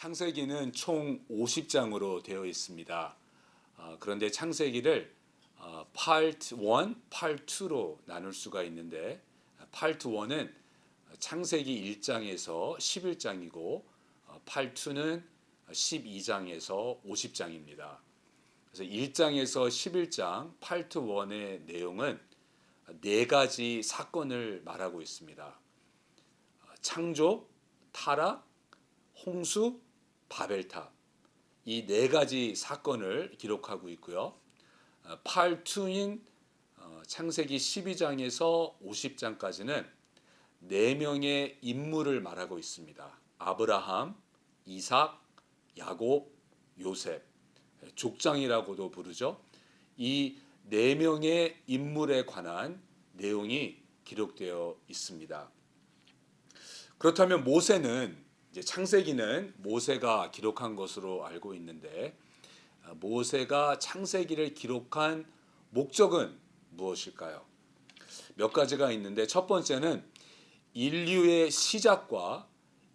창세기는 총 50장으로 되어 있습니다. 그런데 창세기를 Part 1, Part 2로 나눌 수가 있는데 Part 1은 창세기 1장에서 11장이고 Part 2는 12장에서 50장입니다. 그래서 1장에서 11장 Part 1의 내용은 네 가지 사건을 말하고 있습니다. 창조, 타락, 홍수, 바벨탑, 이 네 가지 사건을 기록하고 있고요. Part 2인 창세기 12장에서 50장까지는 네 명의 인물을 말하고 있습니다. 아브라함, 이삭, 야곱, 요셉, 족장이라고도 부르죠. 이 네 명의 인물에 관한 내용이 기록되어 있습니다. 그렇다면 모세는 이제 창세기는 모세가 기록한 것으로 알고 있는데 모세가 창세기를 기록한 목적은 무엇일까요? 몇 가지가 있는데 첫 번째는 인류의 시작과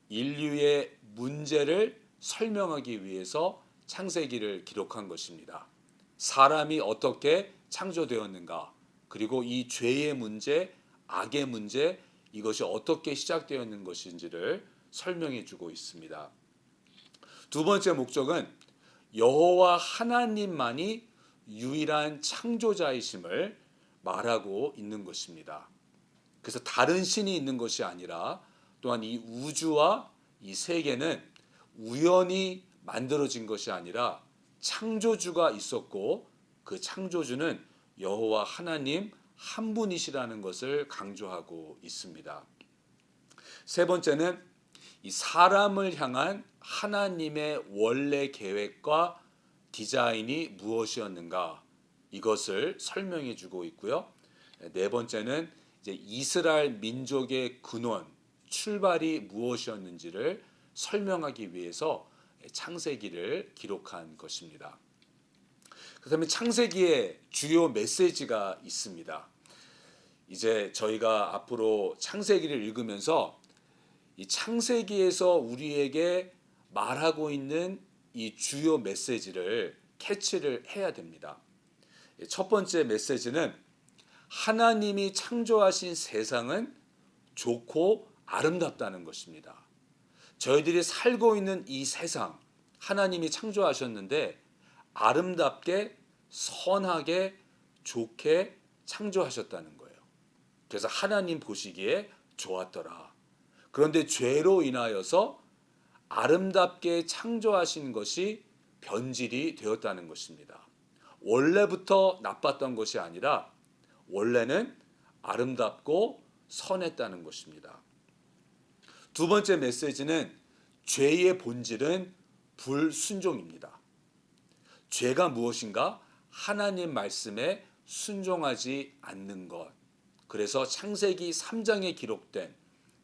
인류의 문제를 설명하기 위해서 창세기를 기록한 것입니다. 사람이 어떻게 창조되었는가, 그리고 이 죄의 문제, 악의 문제, 이것이 어떻게 시작되었는 것인지를 설명해 주고 있습니다. 두 번째 목적은 여호와 하나님만이 유일한 창조자이심을 말하고 있는 것입니다. 그래서 다른 신이 있는 것이 아니라 또한 이 우주와 이 세계는 우연히 만들어진 것이 아니라 창조주가 있었고 그 창조주는 여호와 하나님 한 분이시라는 것을 강조하고 있습니다. 세 번째는 이 사람을 향한 하나님의 원래 계획과 디자인이 무엇이었는가, 이것을 설명해 주고 있고요. 네 번째는 이제 이스라엘 민족의 근원, 출발이 무엇이었는지를 설명하기 위해서 창세기를 기록한 것입니다. 그다음에 창세기의 주요 메시지가 있습니다. 이제 저희가 앞으로 창세기를 읽으면서 이 창세기에서 우리에게 말하고 있는 이 주요 메시지를 캐치를 해야 됩니다. 첫 번째 메시지는 하나님이 창조하신 세상은 좋고 아름답다는 것입니다. 저희들이 살고 있는 이 세상, 하나님이 창조하셨는데 아름답게, 선하게, 좋게 창조하셨다는 거예요. 그래서 하나님 보시기에 좋았더라. 그런데 죄로 인하여서 아름답게 창조하신 것이 변질이 되었다는 것입니다. 원래부터 나빴던 것이 아니라 원래는 아름답고 선했다는 것입니다. 두 번째 메시지는 죄의 본질은 불순종입니다. 죄가 무엇인가? 하나님 말씀에 순종하지 않는 것. 그래서 창세기 3장에 기록된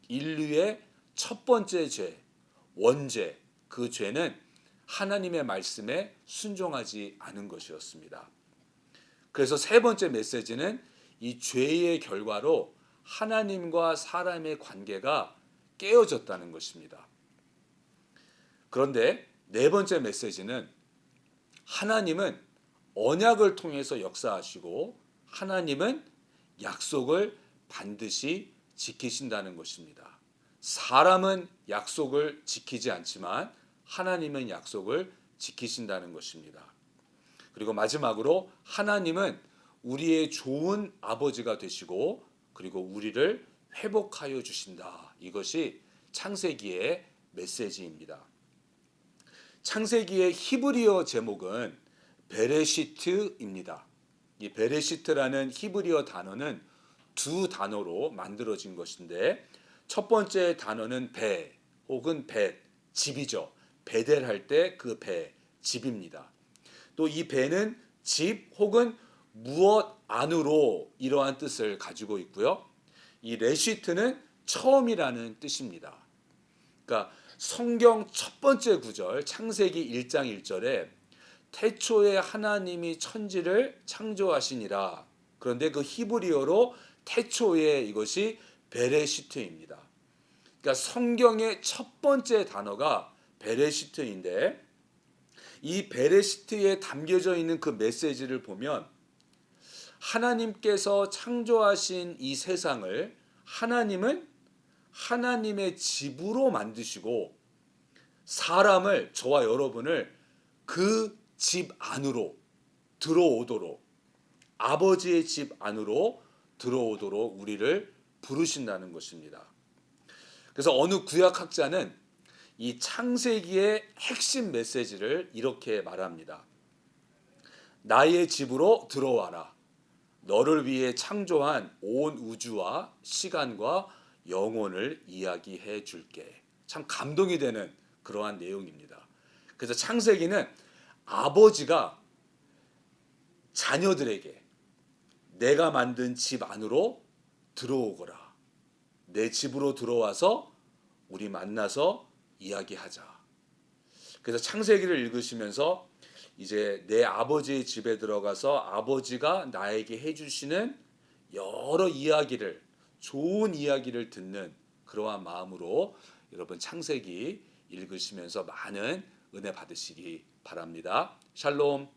인류의 첫 번째 죄, 원죄, 그 죄는 하나님의 말씀에 순종하지 않은 것이었습니다. 그래서 세 번째 메시지는 이 죄의 결과로 하나님과 사람의 관계가 깨어졌다는 것입니다. 그런데 네 번째 메시지는 하나님은 언약을 통해서 역사하시고 하나님은 약속을 반드시 지키신다는 것입니다. 사람은 약속을 지키지 않지만 하나님은 약속을 지키신다는 것입니다. 그리고 마지막으로 하나님은 우리의 좋은 아버지가 되시고 그리고 우리를 회복하여 주신다. 이것이 창세기의 메시지입니다. 창세기의 히브리어 제목은 베레시트입니다. 이 베레시트라는 히브리어 단어는 두 단어로 만들어진 것인데 첫 번째 단어는 배 혹은 벳, 집이죠. 베델할 때 그 배, 집입니다. 또 이 배는 집 혹은 무엇 안으로 이러한 뜻을 가지고 있고요. 이 레시트는 처음이라는 뜻입니다. 그러니까 성경 첫 번째 구절 창세기 1장 1절에 태초에 하나님이 천지를 창조하시니라. 그런데 그 히브리어로 태초에 이것이 베레시트입니다. 그러니까 성경의 첫 번째 단어가 베레시트인데 이 베레시트에 담겨져 있는 그 메시지를 보면 하나님께서 창조하신 이 세상을 하나님은 하나님의 집으로 만드시고 사람을 저와 여러분을 그 집 안으로 들어오도록 아버지의 집 안으로 들어오도록 우리를 부르신다는 것입니다. 그래서 어느 구약학자는 이 창세기의 핵심 메시지를 이렇게 말합니다. 나의 집으로 들어와라. 너를 위해 창조한 온 우주와 시간과 영혼을 이야기해 줄게. 참 감동이 되는 그러한 내용입니다. 그래서 창세기는 아버지가 자녀들에게 내가 만든 집 안으로 들어오거라. 내 집으로 들어와서 우리 만나서 이야기하자. 그래서 창세기를 읽으시면서 이제 내 아버지의 집에 들어가서 아버지가 나에게 해주시는 여러 이야기를, 좋은 이야기를 듣는 그러한 마음으로 여러분 창세기 읽으시면서 많은 은혜 받으시기 바랍니다. 샬롬.